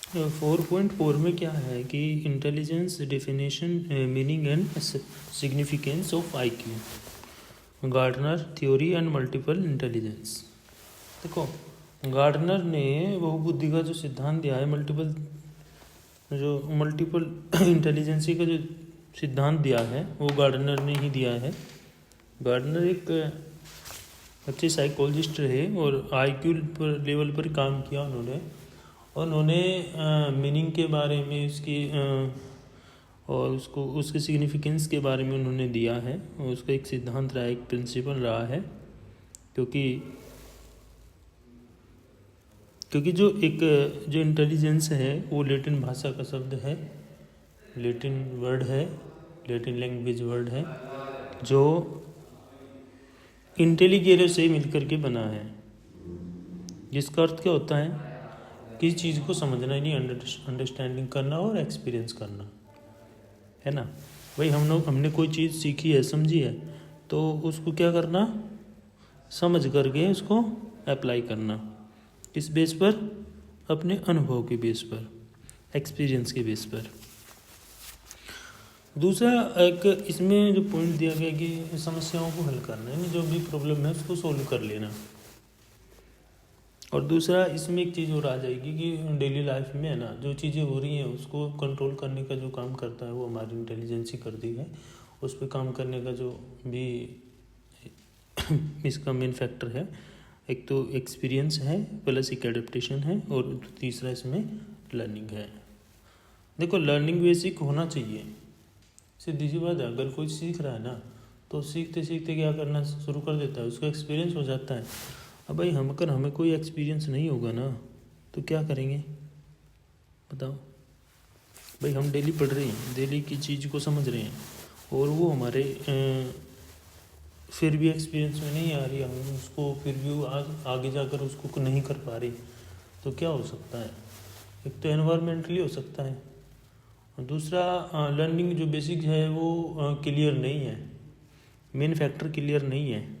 4.4 में क्या है कि intelligence definition, meaning and significance of IQ, Gardner theory and multiple intelligence. देखो, गार्डनर ने बहुबुद्धि का जो सिद्धांत दिया है, मल्टीपल इंटेलिजेंसी का जो सिद्धांत दिया है वो गार्डनर ने ही दिया है। गार्डनर एक अच्छे साइकोलॉजिस्ट रहे और आईक्यू पर लेवल पर काम किया उन्होंने मीनिंग के बारे में और उसके सिग्निफिकेंस के बारे में उन्होंने दिया है, और उसका एक सिद्धांत रहा है, एक प्रिंसिपल रहा है। क्योंकि जो इंटेलिजेंस है वो लैटिन भाषा का शब्द है, लैटिन लैंग्वेज वर्ड है, जो इंटेलिगेरो से मिलकर के बना है, जिसका अर्थ क्या होता है, किसी चीज़ को समझना ही नहीं, अंडरस्टैंडिंग करना और एक्सपीरियंस करना, है ना। भाई हमने कोई चीज़ सीखी है, समझी है, तो उसको क्या करना, समझ करके उसको अप्लाई करना, किस बेस पर, अपने अनुभव के बेस पर, एक्सपीरियंस के बेस पर। दूसरा एक इसमें जो पॉइंट दिया गया कि समस्याओं को हल करना है, जो भी प्रॉब्लम है उसको सोल्व कर लेना। और दूसरा इसमें एक चीज़ और आ जाएगी कि डेली लाइफ में है ना, जो चीज़ें हो रही हैं उसको कंट्रोल करने का जो काम करता है वो हमारी इंटेलिजेंस ही करती है। उस पर काम करने का जो भी इसका मेन फैक्टर है, एक तो एक्सपीरियंस है, प्लस एक एडेप्टेशन है, और तीसरा इसमें लर्निंग है। देखो, लर्निंग बेसिक होना चाहिए, सीधी सी बात है। अगर कोई सीख रहा है ना, तो सीखते सीखते क्या करना शुरू कर देता है, उसको एक्सपीरियंस हो जाता है। अब भाई हमें कोई एक्सपीरियंस नहीं होगा ना, तो क्या करेंगे बताओ। भाई हम डेली पढ़ रहे हैं, डेली की चीज़ को समझ रहे हैं, और वो हमारे फिर भी एक्सपीरियंस में नहीं आ रही, हम उसको फिर भी आगे जाकर उसको नहीं कर पा रहे, तो क्या हो सकता है। एक तो एनवायरमेंटली हो सकता है, और दूसरा लर्निंग जो बेसिक है वो क्लियर नहीं है, मेन फैक्टर क्लियर नहीं है।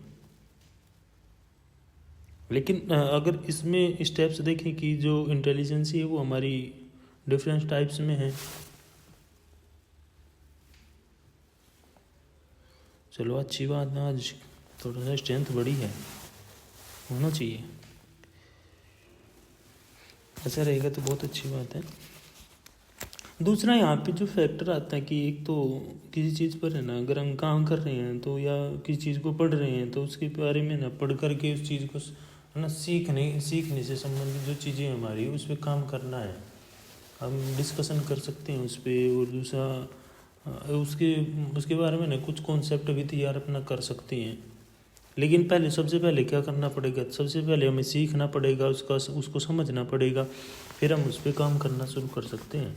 लेकिन अगर इसमें स्टेप्स देखें कि जो इंटेलिजेंसी है वो हमारी डिफरेंट टाइप्स में है। चलो अच्छी बात है, आज थोड़ा सा स्ट्रेंथ बढ़ी है, होना चाहिए, ऐसा रहेगा तो बहुत अच्छी बात है। दूसरा यहाँ पे जो फैक्टर आता है कि एक तो किसी चीज़ पर है ना, अगर हम काम कर रहे हैं तो, या किसी चीज़ को पढ़ रहे हैं तो उसके बारे में ना पढ़ करके उस चीज़ को है ना सीखने से संबंधित जो चीज़ें हमारी उस पर काम करना है, हम डिस्कशन कर सकते हैं उस पर। और दूसरा उसके बारे में ना कुछ कॉन्सेप्ट भी तैयार अपना कर सकते हैं। लेकिन सबसे पहले क्या करना पड़ेगा, सबसे पहले हमें सीखना पड़ेगा, उसको समझना पड़ेगा, फिर हम उस पर काम करना शुरू कर सकते हैं।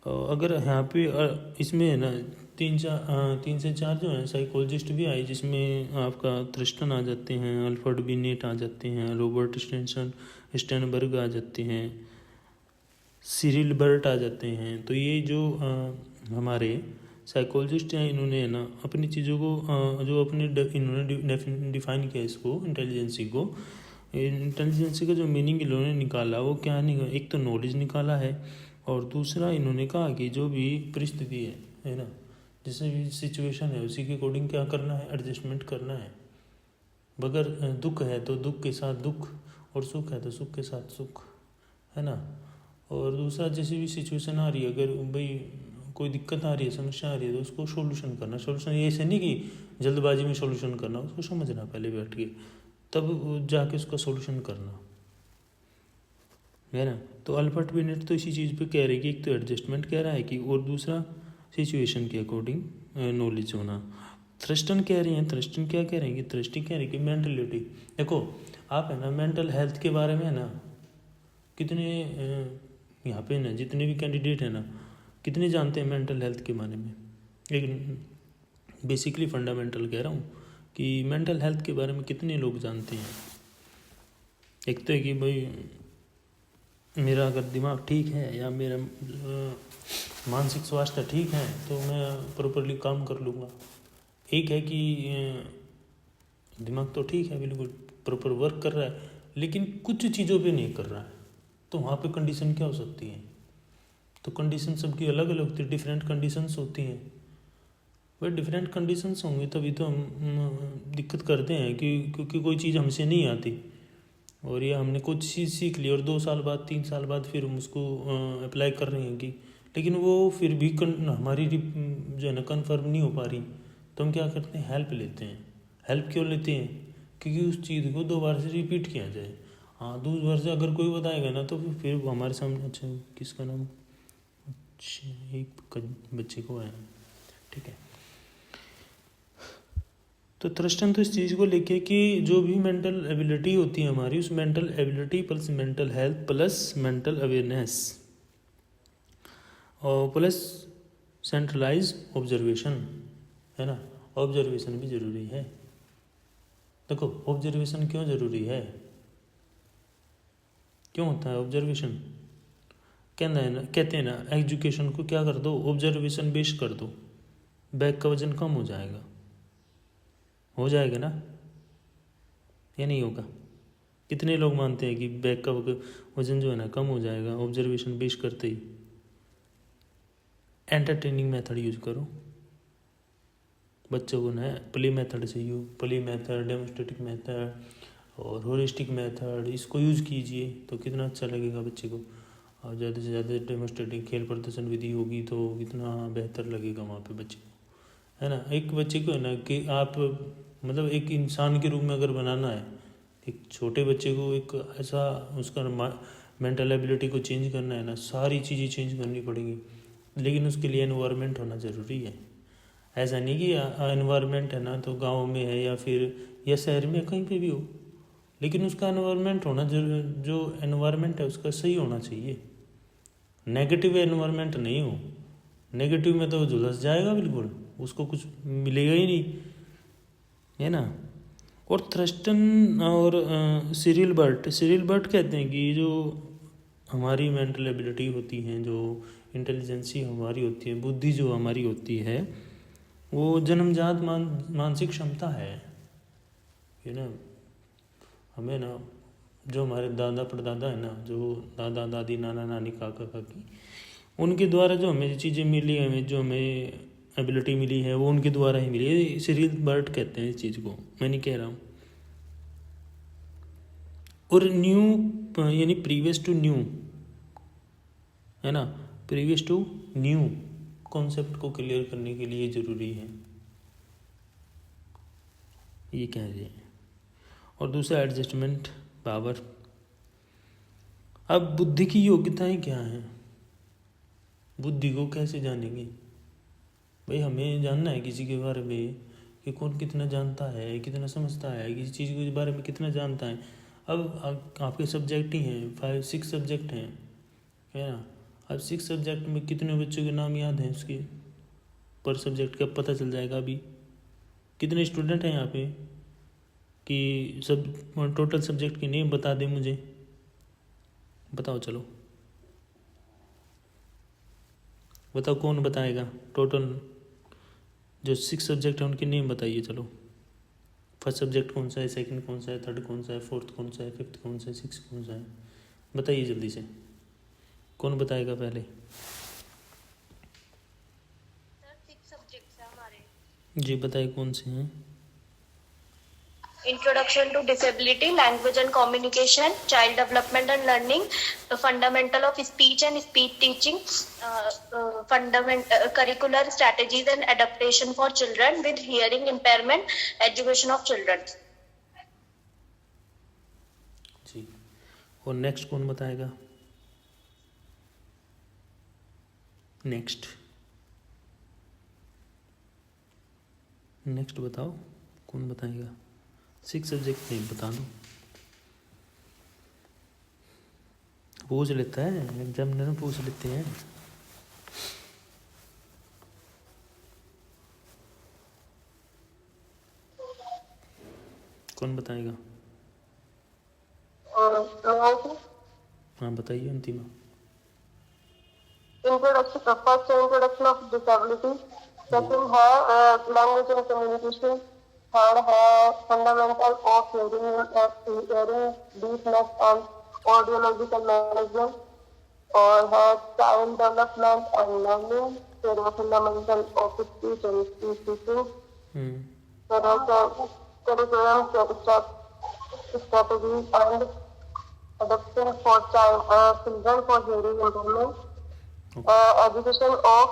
अगर यहाँ पे इसमें है ना 3 से 4 जो हैं साइकोलॉजिस्ट भी आए, जिसमें आपका थ्रस्टन आ जाते हैं, अल्फ्रेड बिनेट आ जाते हैं, रॉबर्ट स्टेनबर्ग आ जाते हैं, सिरिल बर्ट आ जाते हैं। तो ये जो हमारे साइकोलॉजिस्ट हैं, इन्होंने है ना अपनी चीज़ों को इन्होंने डिफाइन किया इसको, इंटेलिजेंसी का जो मीनिंग इन्होंने निकाला वो क्या निकाला, एक तो नॉलेज निकाला है, और दूसरा इन्होंने कहा कि जो भी परिस्थिति है ना, जैसे भी सिचुएशन है उसी के अकॉर्डिंग क्या करना है, एडजस्टमेंट करना है। अगर दुख है तो दुख के साथ दुख, और सुख है तो सुख के साथ सुख, है ना। और दूसरा, जैसी भी सिचुएशन आ रही है, अगर भाई कोई दिक्कत आ रही है, समस्या आ रही है, तो उसको सोल्यूशन करना। सोल्यूशन ये ऐसे नहीं कि जल्दबाजी में सोल्यूशन करना, उसको समझना पहले बैठ के, तब जाके उसका सोल्यूशन करना, है ना। तो अल्बर्ट बिनेट तो इसी चीज़ पे कह रहे हैं कि एक तो एडजस्टमेंट कह रहा है कि, और दूसरा सिचुएशन के अकॉर्डिंग नॉलेज होना। थ्रस्टन क्या कह रहे हैं कि थ्रस्टन कह रहे हैं कि मेंटलिटी। देखो, आप है ना मेंटल हेल्थ के बारे में है ना, कितने यहाँ पे ना जितने भी कैंडिडेट है ना, कितने जानते हैं मेंटल हेल्थ के बारे में। एक बेसिकली फंडामेंटल कह रहा हूँ कि मेंटल हेल्थ के बारे में कितने लोग जानते हैं। एक तो है कि भाई मेरा अगर दिमाग ठीक है या मेरा मानसिक स्वास्थ्य ठीक है तो मैं प्रॉपरली काम कर लूँगा। एक है कि दिमाग तो ठीक है बिल्कुल, प्रॉपर वर्क कर रहा है लेकिन कुछ चीज़ों पे नहीं कर रहा है, तो वहाँ पे कंडीशन क्या हो सकती है? तो कंडीशन सबकी अलग अलग होती है, डिफरेंट कंडीशंस होती हैं। वह डिफरेंट कंडीशंस होंगी तभी तो हम दिक्कत करते हैं कि क्योंकि कोई चीज़ हमसे नहीं आती और ये हमने कुछ चीज़ सीख ली और 2 साल बाद 3 साल बाद फिर हम उसको अप्लाई कर रहे हैं कि लेकिन वो फिर भी हमारी जो है ना कन्फर्म नहीं हो पा रही, तो हम क्या करते हैं, हेल्प लेते हैं। हेल्प क्यों लेते हैं? क्योंकि उस चीज़ को 2 बार से रिपीट किया जाए। हाँ, 2 बार से अगर कोई बताएगा ना तो फिर वो हमारे सामने, अच्छा किसका नाम, अच्छा एक बच्चे को है, ठीक है। तो थ्रस्टन तो इस चीज़ को लेके कि जो भी मेंटल एबिलिटी होती है हमारी, उस mental ability plus mental health plus mental awareness और प्लस सेंट्रलाइज ऑब्जर्वेशन, है ना। ऑब्जर्वेशन भी ज़रूरी है। देखो ऑब्जर्वेशन क्यों ज़रूरी है, क्यों होता है ऑब्जर्वेशन? कहते हैं ना एजुकेशन को क्या कर दो, ऑब्जर्वेशन बेस्ड कर दो, बैग का वजन कम हो जाएगा ना, या नहीं होगा? कितने लोग मानते हैं कि बैग का वजन जो है ना कम हो जाएगा ऑब्जर्वेशन बेस्ड करते ही? एंटरटेनिंग मेथड यूज करो, बच्चों को ना प्ले मेथड से प्ले मेथड, डेमोस्ट्रेटिक मेथड और होलिस्टिक मेथड, इसको यूज़ कीजिए तो कितना अच्छा लगेगा बच्चे को। और ज़्यादा से ज़्यादा डेमोस्ट्रेटिक खेल प्रदर्शन विधि होगी तो कितना बेहतर लगेगा वहाँ पे बच्चे को, है ना। एक बच्चे को है ना कि आप मतलब एक इंसान के रूप में अगर बनाना है, एक छोटे बच्चे को एक ऐसा उसका मेंटल एबिलिटी को चेंज करना है ना, सारी चीज़ें चेंज करनी पड़ेंगी, लेकिन उसके लिए एनवायरनमेंट होना ज़रूरी है। ऐसा नहीं कि एनवायरनमेंट है ना तो गांव में है या फिर या शहर में कहीं पे भी हो, लेकिन उसका एनवायरनमेंट होना जो एनवायरनमेंट है उसका सही होना चाहिए। नेगेटिव एनवायरनमेंट नहीं हो, नेगेटिव में तो झुलस जाएगा बिल्कुल, उसको कुछ मिलेगा ही नहीं, है ना। और थ्रस्टन और सिरिल बर्ट कहते हैं कि जो हमारी मेंटल एबिलिटी होती हैं, जो इंटेलिजेंसी हमारी होती है, बुद्धि जो हमारी होती है, वो जन्मजात मानसिक क्षमता है, ना। हमें ना जो हमारे दादा परदादा है ना, जो दादा दादी नाना नानी काका काकी, उनके द्वारा जो हमें चीज़ें मिली, हमें जो हमें एबिलिटी मिली है वो उनके द्वारा ही मिली है। सिरिल बर्ट कहते हैं इस चीज़ को, मैं नहीं कह रहा हूँ। और न्यू यानी प्रीवियस टू न्यू, है ना, प्रीवियस टू न्यू कॉन्सेप्ट को क्लियर करने के लिए ज़रूरी है, ये कह रहे हैं। और दूसरा एडजस्टमेंट पावर। अब बुद्धि की योग्यताएं क्या हैं, बुद्धि को कैसे जानेंगे भाई? हमें जानना है किसी के बारे में कि कौन कितना जानता है, कितना समझता है, किसी चीज़ के बारे में कितना जानता है। अब आपके सब्जेक्ट ही हैं, 5-6 सब्जेक्ट हैं, है ना। अब 6 सब्जेक्ट में कितने बच्चों के नाम याद हैं उसके पर सब्जेक्ट का पता चल जाएगा। अभी कितने स्टूडेंट हैं यहाँ पे कि सब टोटल सब्जेक्ट के नेम बता दें मुझे, बताओ, चलो बताओ कौन बताएगा? टोटल जो 6 सब्जेक्ट हैं उनके नेम बताइए, चलो। फर्स्ट सब्जेक्ट कौन सा है, सेकंड कौन सा है, थर्ड कौन सा है, फोर्थ कौन सा है, फिफ्थ कौन सा है, सिक्स कौन सा है, बताइए जल्दी से, कौन बताएगा पहले? जी बताइए कौन से हैं? Introduction to Disability, Language and Communication, Child Development and Learning, the Fundamental of Speech and Speech Teaching, Curricular Strategies and Adaptation for Children with Hearing Impairment, Education of Children. जी, और नेक्स्ट कौन बताएगा? नेक्स्ट बताओ कौन बताएगा? 6 subject नहीं, बता दो, पूछ लेता है एग्जामिनर, पूछ लेते हैं। कौन बताएगा? हाँ बताइए अंतिमा। First introduction of disability, second है language and communication, Third है fundamental of hearing deafness and audiological management. और है child development and learning. फिर है fundamental of speech and speech teaching. फिर है curriculum strategies and adaptation for children for hearing impairment. Education of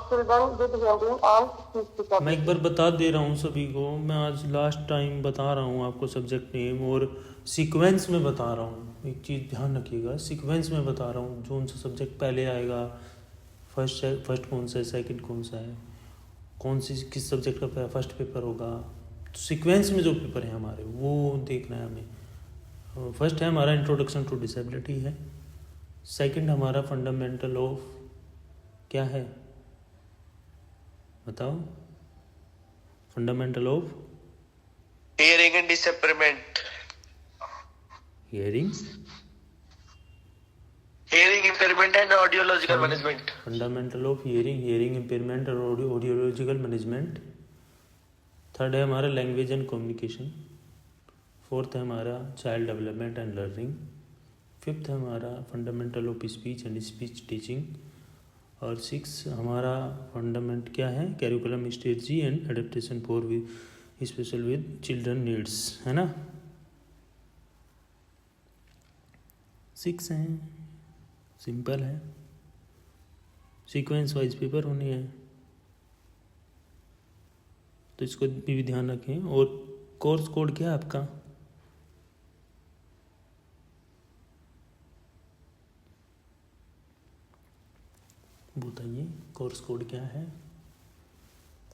children with hearing and speech disability. मैं एक बार बता दे रहा हूँ सभी को, मैं आज लास्ट टाइम बता रहा हूँ आपको सब्जेक्ट नेम और सीक्वेंस में बता रहा हूँ। एक चीज़ ध्यान रखिएगा, सीक्वेंस में बता रहा हूँ, जो सा सब्जेक्ट पहले आएगा, फर्स्ट कौन सा है, सेकंड कौन सा है, कौन सी किस सब्जेक्ट का फर्स्ट पेपर होगा, तो सीक्वेंस में जो पेपर है हमारे वो देखना है हमें। फर्स्ट है हमारा इंट्रोडक्शन टू डिसेबिलिटी है, सेकंड हमारा फंडामेंटल ऑफ क्या है बताओ, fundamental of hearing and impairment. Hearing Hearing impairment and audiological management. Fundamental of hearing impairment और ऑडियोलॉजिकल मैनेजमेंट। थर्ड है हमारा लैंग्वेज एंड कम्युनिकेशन। फोर्थ है हमारा child development and learning. Fifth है हमारा fundamental of speech and speech teaching. और six हमारा fundament क्या है, curriculum strategy and adaptation for special with children needs, है ना। 6 हैं, सिंपल है, सीक्वेंस वाइज पेपर होने हैं, तो इसको भी ध्यान रखें। और कोर्स कोड क्या है आपका, बताइए कोर्स कोड क्या है,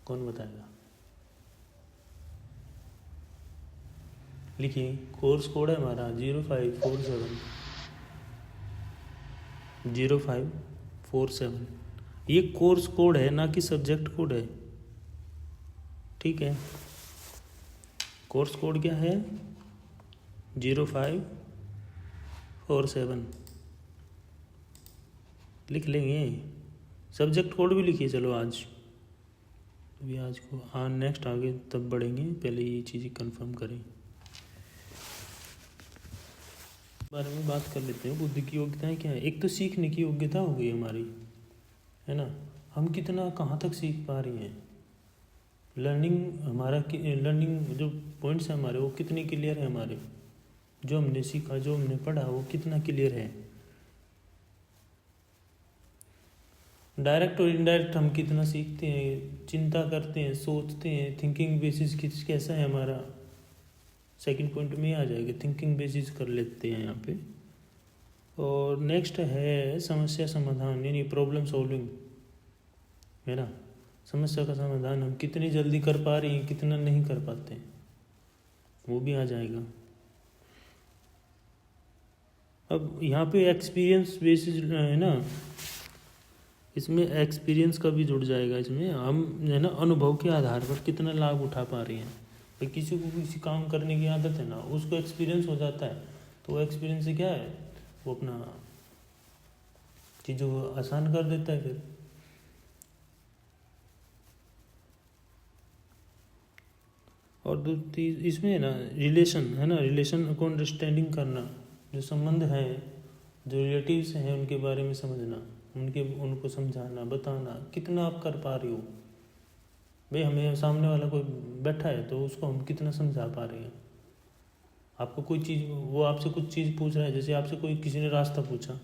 कौन बताएगा, लिखिए। कोर्स कोड है हमारा 0547। ये कोर्स कोड है, ना कि सब्जेक्ट कोड है, ठीक है। कोर्स कोड क्या है 0547 लिख लेंगे। सब्जेक्ट कोड भी लिखिए, चलो आज अभी आज को, हाँ नेक्स्ट आगे तब बढ़ेंगे, पहले ये चीज़ें कंफर्म करें। बारे में बात कर लेते हैं। बुद्धि की योग्यताएं क्या है, एक तो सीखने की योग्यता हो गई हमारी, है ना, हम कितना कहाँ तक सीख पा रही हैं, लर्निंग हमारा लर्निंग जो पॉइंट्स हैं हमारे वो कितने क्लियर है, हमारे जो हमने सीखा जो हमने पढ़ा वो कितना क्लियर है। डायरेक्ट और इनडायरेक्ट हम कितना सीखते हैं, चिंता करते हैं, सोचते हैं, थिंकिंग बेसिस कैसा है हमारा, सेकंड पॉइंट में आ जाएगा, थिंकिंग बेसिस कर लेते हैं यहाँ पे। और नेक्स्ट है समस्या समाधान, यानी प्रॉब्लम सॉल्विंग, है ना, समस्या का समाधान हम कितनी जल्दी कर पा रही हैं, कितना नहीं कर पाते हैं, वो भी आ जाएगा। अब यहाँ पे एक्सपीरियंस बेसिस है ना, इसमें एक्सपीरियंस का भी जुड़ जाएगा, इसमें हम है ना अनुभव के आधार पर कितना लाभ उठा पा रही हैं। भाई किसी को किसी काम करने की आदत है ना, उसको एक्सपीरियंस हो जाता है, तो वो एक्सपीरियंस से क्या है, वो अपना चीज़ों को आसान कर देता है फिर। और दूसरी इसमें है ना रिलेशन, है ना, रिलेशन को अंडरस्टैंडिंग करना, जो संबंध हैं, जो रिलेटिव्स हैं उनके बारे में समझना, उनको समझाना, बताना, कितना आप कर पा रही हो। भाई हमें सामने वाला कोई बैठा है तो उसको हम कितना समझा पा रहे हैं। आपको कोई चीज़, वो आपसे कुछ चीज़ पूछ रहा है, जैसे आपसे कोई किसी ने रास्ता पूछा,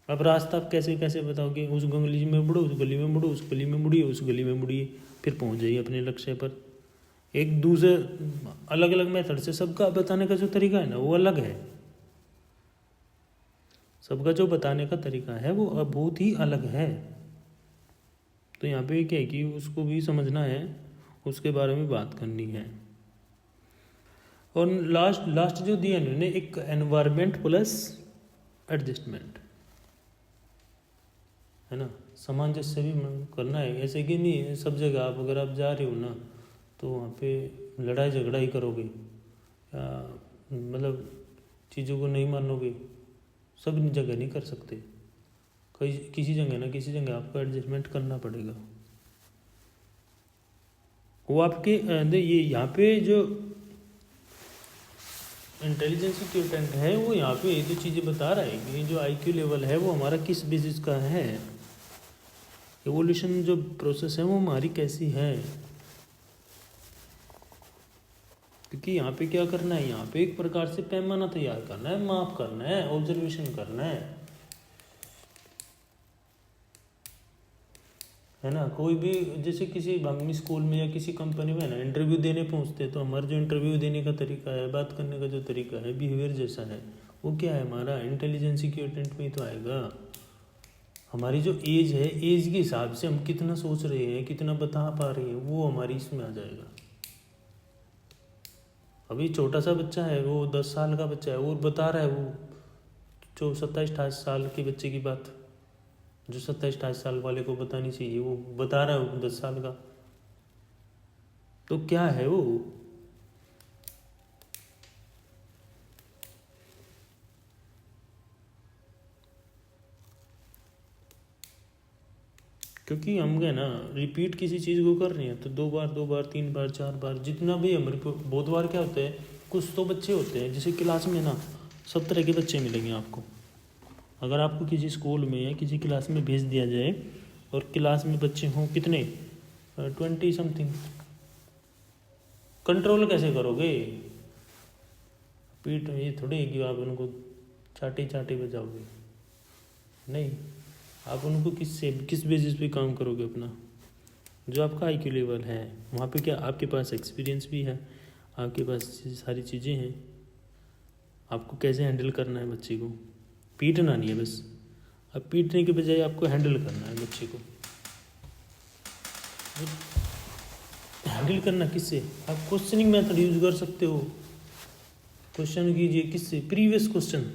अब रास्ता आप कैसे कैसे बताओगे, उस गली में मुड़ो, उस गली में मुड़ो, उस गली में मुड़िए, उस गली में मुड़िए, फिर पहुंच जाइए अपने लक्ष्य पर। एक दूसरे अलग अलग मेथड से सबका बताने का जो तरीका है ना वो अलग है, सबका जो बताने का तरीका है वो बहुत ही अलग है। तो यहाँ पे क्या है कि उसको भी समझना है, उसके बारे में बात करनी है। और लास्ट जो दिया इन्होंने, एक एनवायरनमेंट प्लस एडजस्टमेंट, है ना, सामंजस्य भी करना है। ऐसे कि नहीं सब जगह आप अगर आप जा रहे हो ना तो वहाँ पे लड़ाई झगड़ा ही करोगे, या मतलब चीज़ों को नहीं मानोगे, सब जगह नहीं कर सकते, किसी जगह ना किसी जगह आपको एडजस्टमेंट करना पड़ेगा। वो आपके ये यहाँ पे जो इंटेलिजेंस क्वोटिएंट है वो यहाँ पे ये तो चीज़ें बता रहा है कि जो आईक्यू लेवल है वो हमारा किस बेसिस का है, एवोल्यूशन जो प्रोसेस है वो हमारी कैसी है। क्योंकि यहाँ पे क्या करना है, यहाँ पे एक प्रकार से पैमाना तैयार करना है, माप करना है, ऑब्जर्वेशन करना है ना। कोई भी जैसे किसी हम स्कूल में या किसी कंपनी में ना इंटरव्यू देने पहुंचते हैं तो हमारा जो इंटरव्यू देने का तरीका है, बात करने का जो तरीका है, बिहेवियर जैसा है, वो क्या है हमारा इंटेलिजेंस क्वोटिएंट में ही तो आएगा। हमारी जो एज है, एज के हिसाब से हम कितना सोच रहे हैं, कितना बता पा रहे हैं, वो हमारी इसमें आ जाएगा। अभी छोटा सा बच्चा है, वो 10 साल का बच्चा है, वो बता रहा है वो जो 27-28 साल के बच्चे की बात, जो 27-28 साल वाले को बतानी चाहिए, वो बता रहा है वो 10 साल का। तो क्या है वो, क्योंकि हम गए ना रिपीट किसी चीज़ को कर रहे हैं तो 2 बार 2 बार 3 बार 4 बार जितना भी हम बहुत बार क्या होता है, कुछ तो बच्चे होते हैं जैसे क्लास में ना सब तरह के बच्चे मिलेंगे आपको। अगर आपको किसी स्कूल में या किसी क्लास में भेज दिया जाए और क्लास में बच्चे हों कितने 20 समथिंग, कंट्रोल कैसे करोगे? पीठ ये थोड़ी है कि आप उनको चाटी चाटी बजाओगे, नहीं, आप उनको किस बेसिस पे काम करोगे अपना, जो आपका आईक्यू लेवल है वहाँ पे क्या आपके पास एक्सपीरियंस भी है, आपके पास सारी चीज़ें हैं, आपको कैसे हैंडल करना है बच्चे को, पीटना नहीं है बस, अब पीटने के बजाय आपको हैंडल करना है बच्चे को। हैंडल करना किससे, आप क्वेश्चनिंग मेथड यूज कर सकते हो, क्वेश्चन कीजिए किससे, previous question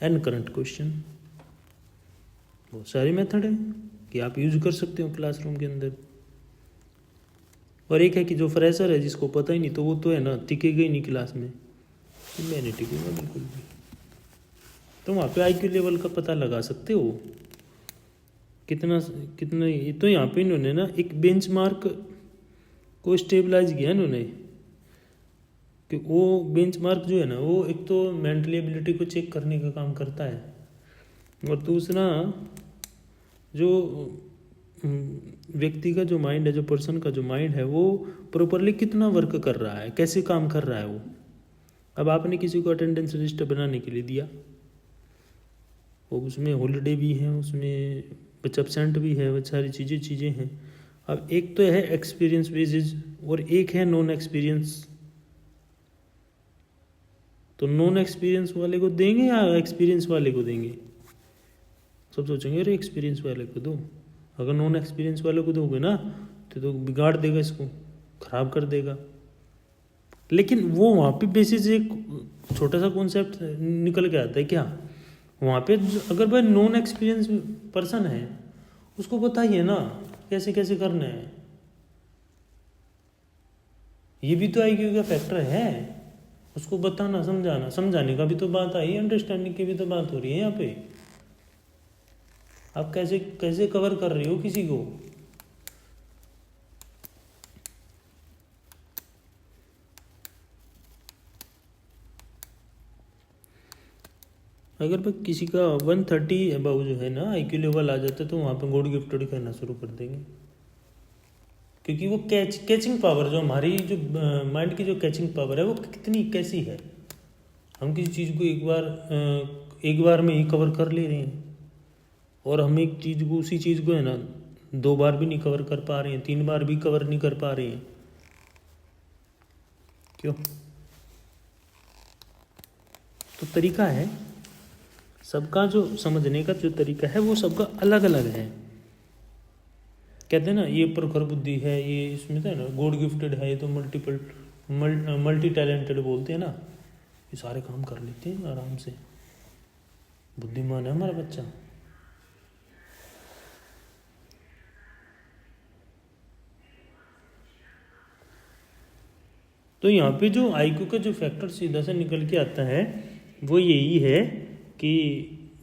and current question, बहुत सारे मेथड है कि आप यूज कर सकते हो क्लासरूम के अंदर। और एक है कि जो फ्रेशर है जिसको पता ही नहीं तो वो तो है ना टिकेगा ही नहीं क्लास में, मैं नहीं टिकूंगा बिल्कुल भी। तो वहाँ पे आईक्यू लेवल का पता लगा सकते हो कितना कितना। तो यहाँ पे इन्होंने ना एक बेंचमार्क को स्टेबलाइज किया इन्होंने कि वो बेंचमार्क जो है ना वो एक तो मेंटली एबिलिटी को चेक करने का काम करता है, और दूसरा जो व्यक्ति का जो माइंड है, जो पर्सन का जो माइंड है वो प्रॉपरली कितना वर्क कर रहा है, कैसे काम कर रहा है वो। अब आपने किसी को अटेंडेंस रजिस्टर बनाने के लिए दिया, वो उसमें हॉलीडे भी है, उसमें बच्चा एब्सेंट भी है, वो सारी चीज़ें हैं। अब एक तो है एक्सपीरियंस बेसिस और एक है नॉन एक्सपीरियंस। तो नॉन एक्सपीरियंस वाले को देंगे या एक्सपीरियंस वाले को देंगे? सब सोचेंगे अरे एक्सपीरियंस वाले को दो। अगर नॉन एक्सपीरियंस वाले को दोगे ना तो बिगाड़ देगा, इसको खराब कर देगा। लेकिन वो वहाँ पे बेसिस एक छोटा सा कॉन्सेप्ट निकल के आता है क्या, वहाँ पे अगर भाई नॉन एक्सपीरियंस पर्सन है उसको बताइए ना कैसे कैसे करना है। ये भी तो आईक्यू का फैक्टर है, उसको बताना, समझाना, समझाने का भी तो बात आई, अंडरस्टैंडिंग की भी तो बात हो रही है यहाँ पे। आप कैसे कैसे कवर कर रही हो किसी को। अगर किसी का 130 अबाउ जो है ना आईक्यू लेवल आ जाता है तो वहाँ पे गॉड गिफ्टेड कहना शुरू कर देंगे, क्योंकि वो कैचिंग पावर जो हमारी जो माइंड की जो कैचिंग पावर है वो कितनी कैसी है। हम किसी चीज़ को एक बार में ही कवर कर ले रहे हैं, और हम एक चीज़ को उसी चीज़ को है ना 2 बार भी नहीं कवर कर पा रहे हैं, 3 बार भी कवर नहीं कर पा रहे हैं। क्यों? तो तरीका है सबका, जो समझने का जो तरीका है वो सबका अलग अलग है। कहते हैं ना ये प्रखर बुद्धि है, ये इसमें तो है ना गॉड गिफ्टेड है, ये तो मल्टी टैलेंटेड बोलते हैं ना, ये सारे काम कर लेते हैं आराम से, बुद्धिमान है हमारा बच्चा। तो यहाँ पे जो आईक्यू का जो फैक्टर सीधा से निकल के आता है वो यही है कि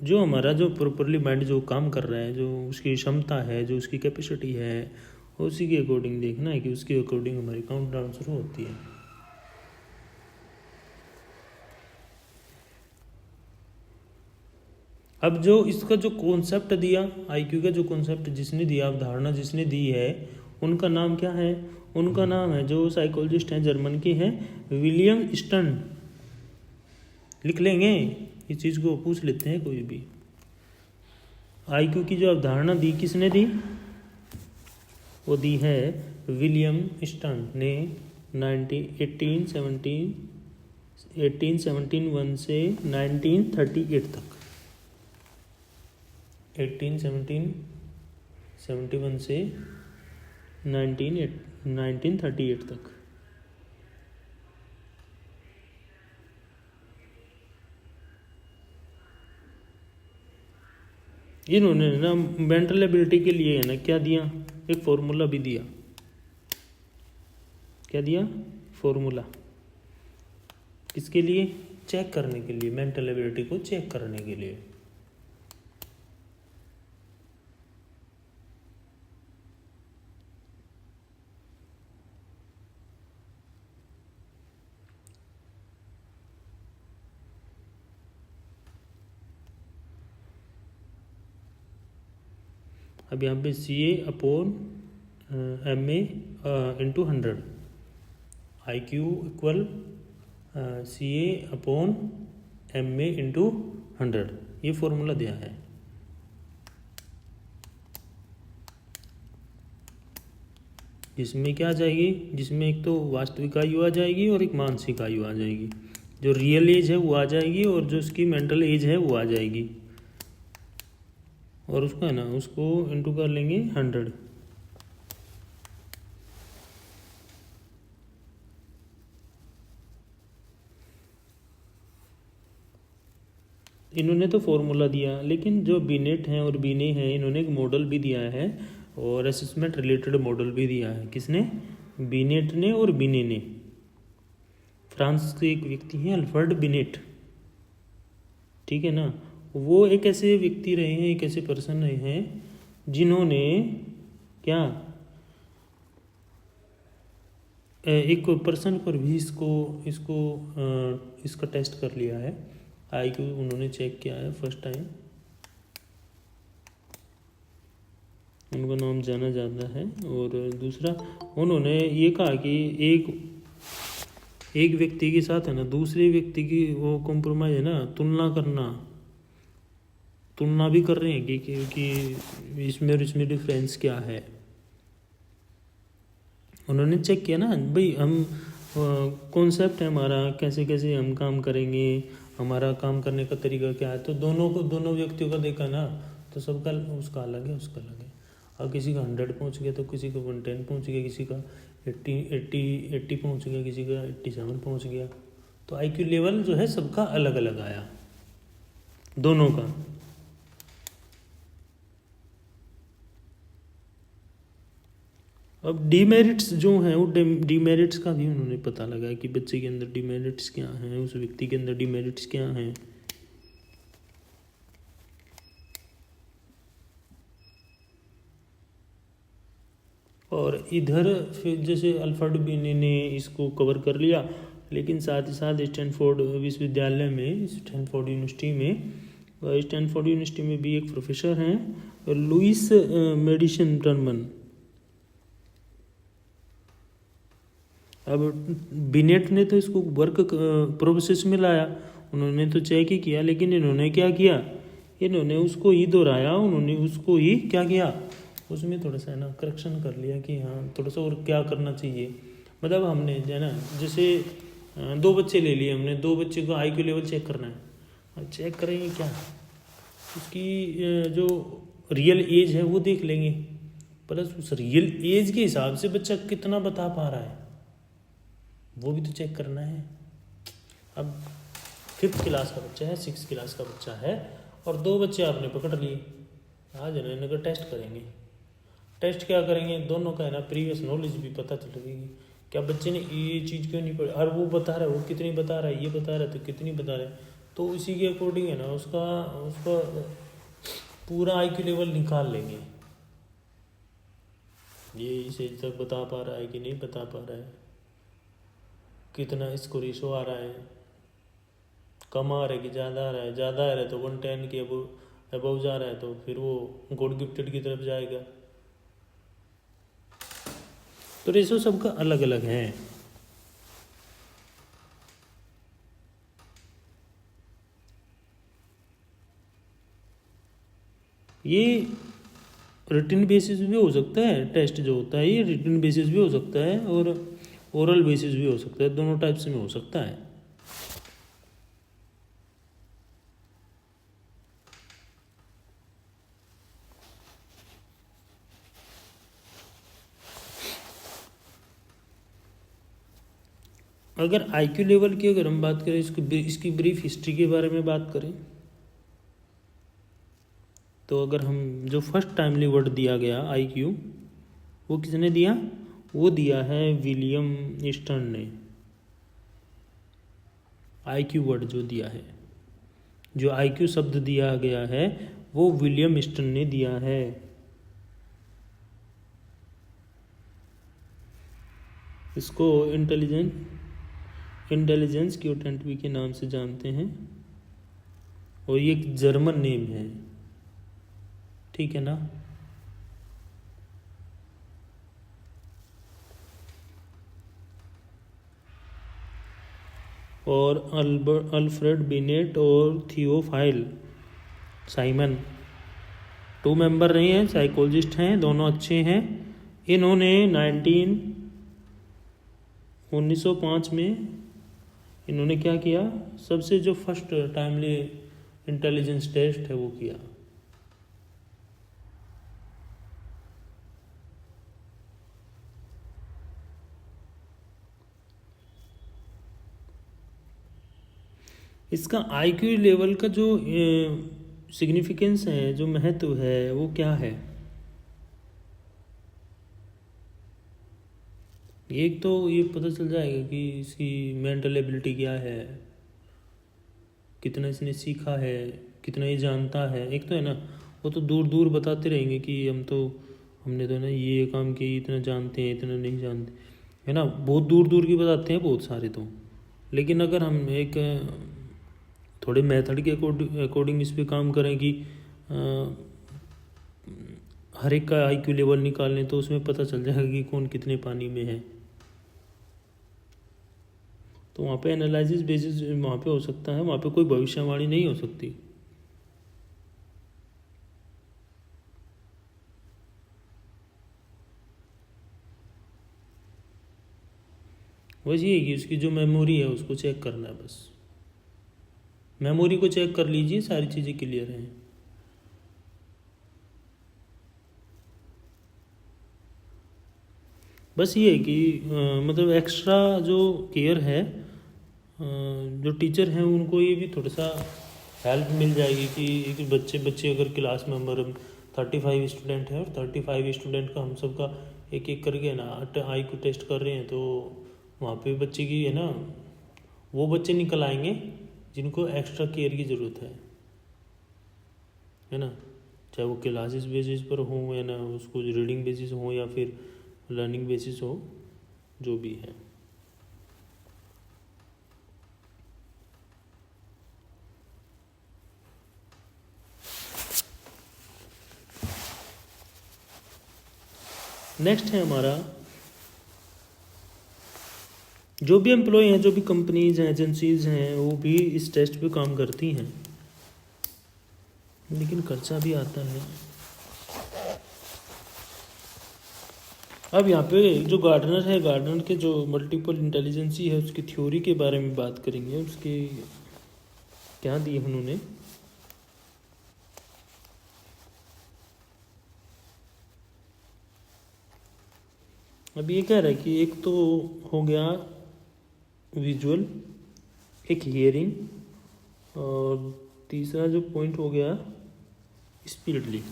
जो हमारा जो प्रॉपरली माइंड जो काम कर रहा है, जो उसकी क्षमता है, जो उसकी कैपेसिटी है, उसी के अकॉर्डिंग देखना है कि उसके अकॉर्डिंग हमारी काउंट डाउन शुरू होती है। अब जो इसका जो कॉन्सेप्ट दिया, आईक्यू का जो कॉन्सेप्ट जिसने दिया, अवधारणा जिसने दी है, उनका नाम क्या है? उनका नाम है, जो साइकोलॉजिस्ट हैं जर्मन के हैं, विलियम स्टर्न। लिख लेंगे, इस चीज़ को पूछ लेते हैं कोई भी। आईक्यू की जो अवधारणा दी किसने दी? वो दी है विलियम स्टर्न ने 1871 से 1938 तक, 1871 से 1938 तक। इन्होंने ना मेंटल एबिलिटी के लिए है ना क्या दिया, एक फॉर्मूला भी दिया। क्या दिया? फॉर्मूला। किसके लिए? चेक करने के लिए, मेंटल एबिलिटी को चेक करने के लिए। अब यहाँ पे CA/MA into 100, IQ equal CA/MA into 100, ये फॉर्मूला दिया है। जिसमें क्या आ जाएगी? जिसमें एक तो वास्तविक आयु आ जाएगी और एक मानसिक आयु आ जाएगी। जो रियल एज है वो आ जाएगी और जो उसकी मेंटल एज है वो आ जाएगी। और उसको है ना, उसको इंटू कर लेंगे 100। इन्होंने तो फॉर्मूला दिया, लेकिन जो बीनेट हैं और बीने हैं, इन्होंने एक मॉडल भी दिया है और असेसमेंट रिलेटेड मॉडल भी दिया है। किसने? बीनेट ने और बीने ने। फ्रांस के एक व्यक्ति हैं अल्फ्रेड बीनेट, ठीक है ना। वो एक ऐसे व्यक्ति रहे हैं, एक ऐसे पर्सन रहे हैं जिन्होंने क्या, एक पर्सन पर भी इसका टेस्ट कर लिया है। आईक्यू उन्होंने चेक किया है फर्स्ट टाइम। उनका नाम जाना जाता है। और दूसरा, उन्होंने ये कहा कि एक व्यक्ति के साथ है ना दूसरे व्यक्ति की वो कॉम्प्रोमाइज है ना, तुलना भी कर रहे हैं कि इसमें और इसमें डिफरेंस क्या है। उन्होंने चेक किया ना भाई, हम कॉन्सेप्ट है हमारा, कैसे कैसे हम काम करेंगे, हमारा काम करने का तरीका क्या है। तो दोनों व्यक्तियों का देखा ना, तो सबका उसका अलग है, उसका अलग है। अब किसी का 100 पहुंच गया, तो किसी का 110 पहुंच गया, किसी का 80 पहुंच गया, किसी का 87 पहुंच गया। तो आईक्यू लेवल जो है सबका अलग अलग आया, दोनों का। अब डीमेरिट्स जो हैं, वो डीमेरिट्स का भी उन्होंने पता लगा कि बच्चे के अंदर डीमेरिट्स क्या हैं, उस व्यक्ति के अंदर डीमेरिट्स क्या हैं। और इधर फिर जैसे अल्फ्रेड बीने ने इसको कवर कर लिया, लेकिन साथ ही साथ स्टैनफोर्ड विश्वविद्यालय में, स्टैनफोर्ड यूनिवर्सिटी में भी एक प्रोफेसर हैं लुइस मेडिसन टर्मन। अब बिनेट ने तो इसको वर्क प्रोसेस में लाया, उन्होंने तो चेक ही किया, लेकिन इन्होंने क्या किया, इन्होंने उसको ही दोहराया, उन्होंने उसको ही क्या किया, उसमें थोड़ा सा है ना करेक्शन कर लिया कि हाँ थोड़ा सा और क्या करना चाहिए। मतलब हमने जो है ना, जैसे 2 बच्चे ले लिए हमने, 2 बच्चे को आईक्यू लेवल चेक करना है। और चेक करेंगे क्या, उसकी जो रियल एज है वो देख लेंगे, प्लस उस रियल एज के हिसाब से बच्चा कितना बता पा रहा है वो भी तो चेक करना है। अब 5th क्लास का बच्चा है, 6th क्लास का बच्चा है, और 2 बच्चे आपने पकड़ लिए, आज है ना इनका टेस्ट करेंगे। टेस्ट क्या करेंगे, दोनों का है ना प्रीवियस नॉलेज भी पता चल लगेगी, क्या बच्चे ने ये चीज़ क्यों नहीं पढ़ी, और वो बता रहा है, वो कितनी बता रहा है, ये बता रहा है तो कितनी बता रहा है। तो उसी के अकॉर्डिंग है ना उसका पूरा आईक्यू लेवल निकाल लेंगे। ये इसे तक बता पा रहा है कि नहीं बता पा रहा है, कितना इसको रेशो आ रहा है, कम आ रहा है कि ज़्यादा आ रहा है। ज़्यादा आ रहा है तो 110 के अबव जा रहा है तो फिर वो गॉड गिफ्टेड की तरफ जाएगा। तो रेशो सबका अलग अलग है। ये रिटन बेसिस भी हो सकता है, टेस्ट जो होता है ये रिटन बेसिस भी हो सकता है और ओरल बेसिस भी हो सकता है, दोनों टाइप्स में हो सकता है। अगर आईक्यू लेवल की अगर हम बात करें, इसकी ब्रीफ हिस्ट्री के बारे में बात करें, तो अगर हम जो फर्स्ट टाइमली वर्ड दिया गया आईक्यू, वो किसने दिया? वो दिया है विलियम ईस्टर्न ने। आईक्यू वर्ड जो दिया है, जो आईक्यू शब्द दिया गया है, वो विलियम ईस्टर्न ने दिया है। इसको इंटेलिजेंस क्योटेंट भी के नाम से जानते हैं और ये एक जर्मन नेम है, ठीक है ना। और अल्फ्रेड बिनेट और थियोफाइल साइमन 2 मेंबर रहे हैं, साइकोलॉजिस्ट हैं, दोनों अच्छे हैं। इन्होंने 1905 में इन्होंने क्या किया, सबसे जो फर्स्ट टाइमली इंटेलिजेंस टेस्ट है वो किया। इसका आईक्यू लेवल का जो सिग्निफिकेंस है, जो महत्व है, वो क्या है? एक तो ये पता चल जाएगा कि इसकी मेंटल एबिलिटी क्या है, कितना इसने सीखा है, कितना ये जानता है। एक तो है ना, वो तो दूर दूर बताते रहेंगे कि हमने तो ना ये काम किया, इतना जानते हैं, इतना नहीं जानते, है ना, बहुत दूर दूर की बताते हैं बहुत सारे तो। लेकिन अगर हम एक थोड़े मेथड के अकॉर्डिंग इस पे काम करें कि हर एक का आईक्यू लेवल निकालें, तो उसमें पता चल जाएगा कि कौन कितने पानी में है। तो वहाँ पे एनालिसिस बेसिस वहाँ पे हो सकता है, वहाँ पे कोई भविष्यवाणी नहीं हो सकती। बस ये है कि उसकी जो मेमोरी है उसको चेक करना है, बस मेमोरी को चेक कर लीजिए, सारी चीज़ें क्लियर हैं। बस ये है कि मतलब एक्स्ट्रा जो केयर है, जो टीचर हैं उनको ये भी थोड़ा सा हेल्प मिल जाएगी कि एक बच्चे अगर क्लास में हमारे 35 स्टूडेंट हैं और 35 स्टूडेंट का हम सबका एक एक करके ना आईक्यू टेस्ट कर रहे हैं, तो वहाँ पे बच्चे की है ना, वो बच्चे निकल आएंगे जिनको एक्स्ट्रा केयर की ज़रूरत है ना, चाहे वो क्लासेस बेसिस पर हो या ना उसको रीडिंग बेसिस हो या फिर लर्निंग बेसिस हो, जो भी है। नेक्स्ट है हमारा, जो भी एम्प्लॉय हैं, जो भी कंपनीज हैं, एजेंसीज हैं, वो भी इस टेस्ट पे काम करती हैं, लेकिन खर्चा भी आता है। अब यहाँ पे जो गार्डनर है, गार्डनर के जो मल्टीपल इंटेलिजेंसी है उसकी थ्योरी के बारे में बात करेंगे, उसके क्या दिए उन्होंने। अब ये कह रहा है कि एक तो हो गया विजुअल, एक हियरिंग, और तीसरा जो पॉइंट हो गया स्पिरिटली,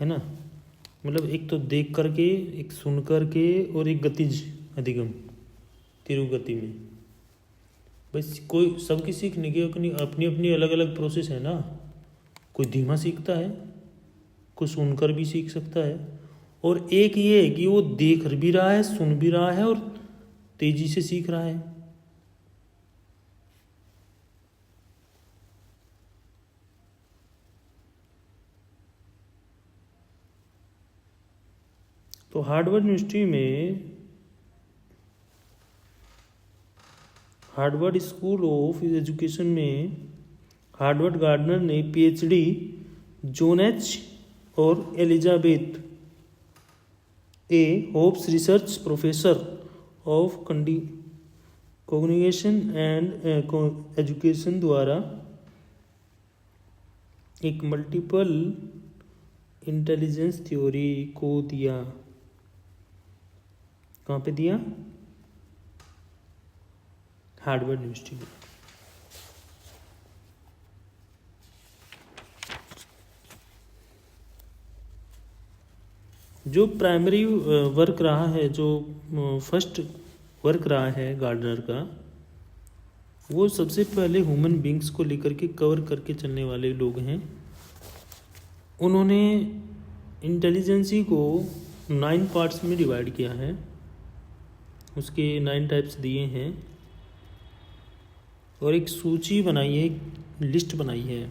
है ना, मतलब एक तो देख करके, एक सुन करके, और एक गतिज अधिगम तिरुगति में। बस कोई सबकी सीखने की अपनी अपनी अलग अलग प्रोसेस है ना। कोई धीमा सीखता है, कोई सुनकर भी सीख सकता है, और एक ये है कि वो देख भी रहा है, सुन भी रहा है और तेजी से सीख रहा है। तो हार्वर्ड यूनिवर्सिटी में, हार्वर्ड स्कूल ऑफ एजुकेशन में हार्वर्ड गार्डनर ने पीएचडी जॉन एच और Elizabeth A hopes research professor of cognition and education द्वारा एक मल्टीपल इंटेलिजेंस थ्योरी को दिया। कहाँ पे दिया? हार्वर्ड यूनिवर्सिटी में। जो प्राइमरी वर्क रहा है, जो फर्स्ट वर्क रहा है गार्डनर का, वो सबसे पहले ह्यूमन बींग्स को लेकर के कवर करके चलने वाले लोग हैं। उन्होंने इंटेलिजेंसी को 9 पार्ट्स में डिवाइड किया है, उसके 9 टाइप्स दिए हैं और एक सूची बनाई है, एक लिस्ट बनाई है,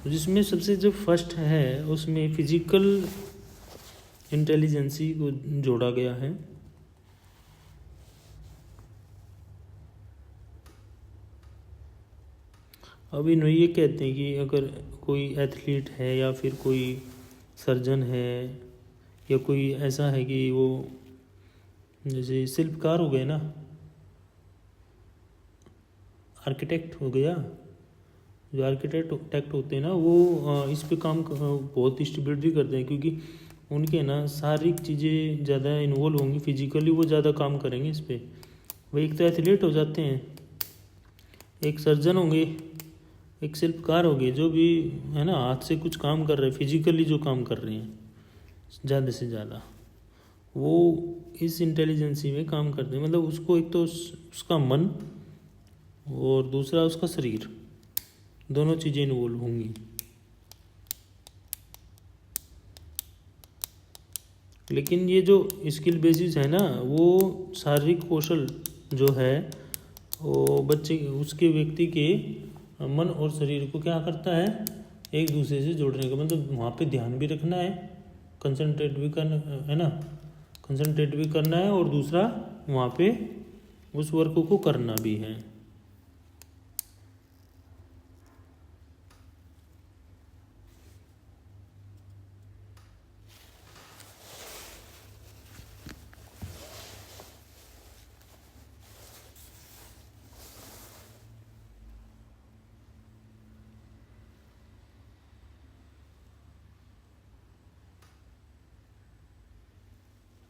जिसमें सबसे जो फर्स्ट है उसमें फिजिकल इंटेलिजेंसी को जोड़ा गया है। अब इन्होंने ये कहते हैं कि अगर कोई एथलीट है या फिर कोई सर्जन है या कोई ऐसा है कि वो जैसे शिल्पकार हो गए ना, आर्किटेक्ट हो गया, जो आर्किटेक्ट होते हैं ना, वो इस पे काम बहुत स्टेबिलिटी करते हैं, क्योंकि उनके ना शारीरिक चीज़ें ज़्यादा इन्वॉल्व होंगी, फिजिकली वो ज़्यादा काम करेंगे इस पे। वो एक तो एथलीट हो जाते हैं, एक सर्जन होंगे, एक शिल्पकार हो गए, जो भी है ना हाथ से कुछ काम कर रहे हैं, फिजिकली जो काम कर रहे हैं ज़्यादा से ज़्यादा, वो इस इंटेलिजेंसी में काम करते हैं। मतलब उसको एक तो उसका मन और दूसरा उसका शरीर, दोनों चीज़ें इन्वॉल्व होंगी। लेकिन ये जो स्किल बेसिस है ना, वो शारीरिक कौशल जो है वो बच्चे उसके व्यक्ति के मन और शरीर को क्या करता है, एक दूसरे से जोड़ने का। मतलब वहाँ पे ध्यान भी रखना है, कंसंट्रेट भी करना है ना, कंसंट्रेट भी करना है और दूसरा वहाँ पे उस वर्क को करना भी है।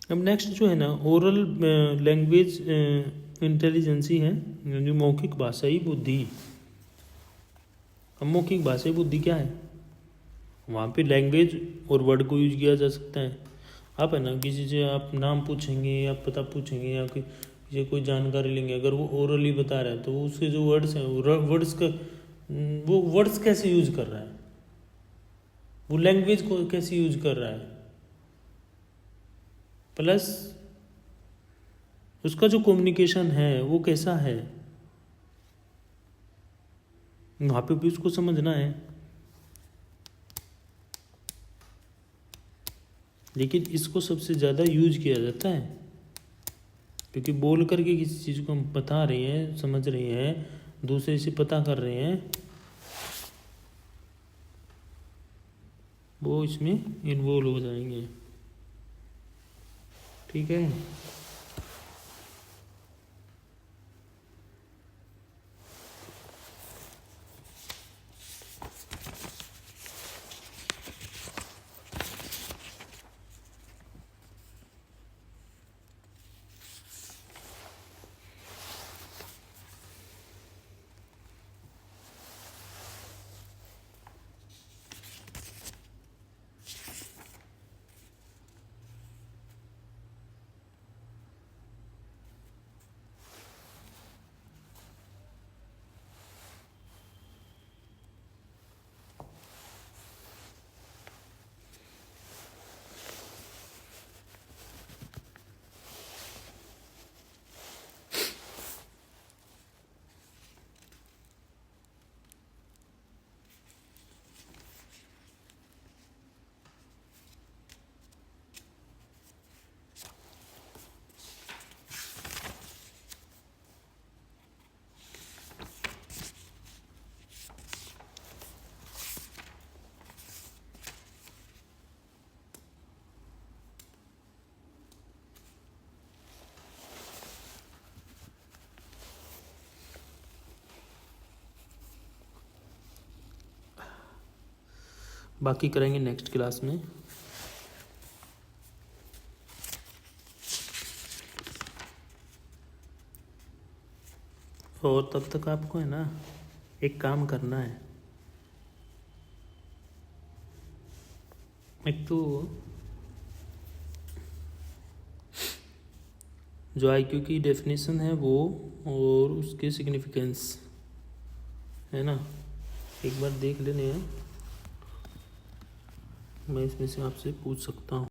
अब नेक्स्ट जो है ना, ओरल लैंग्वेज इंटेलिजेंसी है, जो मौखिक भाषाई बुद्धि। अब मौखिक भाषाई बुद्धि क्या है? वहाँ पे लैंग्वेज और वर्ड को यूज किया जा सकता है। आप है ना किसी से आप नाम पूछेंगे या पता पूछेंगे या किसी कोई जानकारी लेंगे, अगर वो ओरली बता रहा है तो उसके जो वर्ड्स हैं, वर्ड्स का वो वर्ड्स कैसे यूज कर रहा है, वो लैंग्वेज को कैसे यूज कर रहा है, प्लस उसका जो कम्युनिकेशन है वो कैसा है, वहाँ पे भी उसको समझना है। लेकिन इसको सबसे ज़्यादा यूज किया जाता है, क्योंकि बोल करके किसी चीज़ को हम बता रहे हैं, समझ रहे हैं, दूसरे से पता कर रहे हैं, वो इसमें इन्वॉल्व हो जाएंगे। ठीक है। बाकी करेंगे नेक्स्ट क्लास में। और तब तक आपको है ना एक काम करना है, एक तो जो IQ की डेफिनेशन है वो और उसके सिग्निफिकेंस है ना एक बार देख लेने हैं, मैं इसमें से आपसे पूछ सकता हूँ।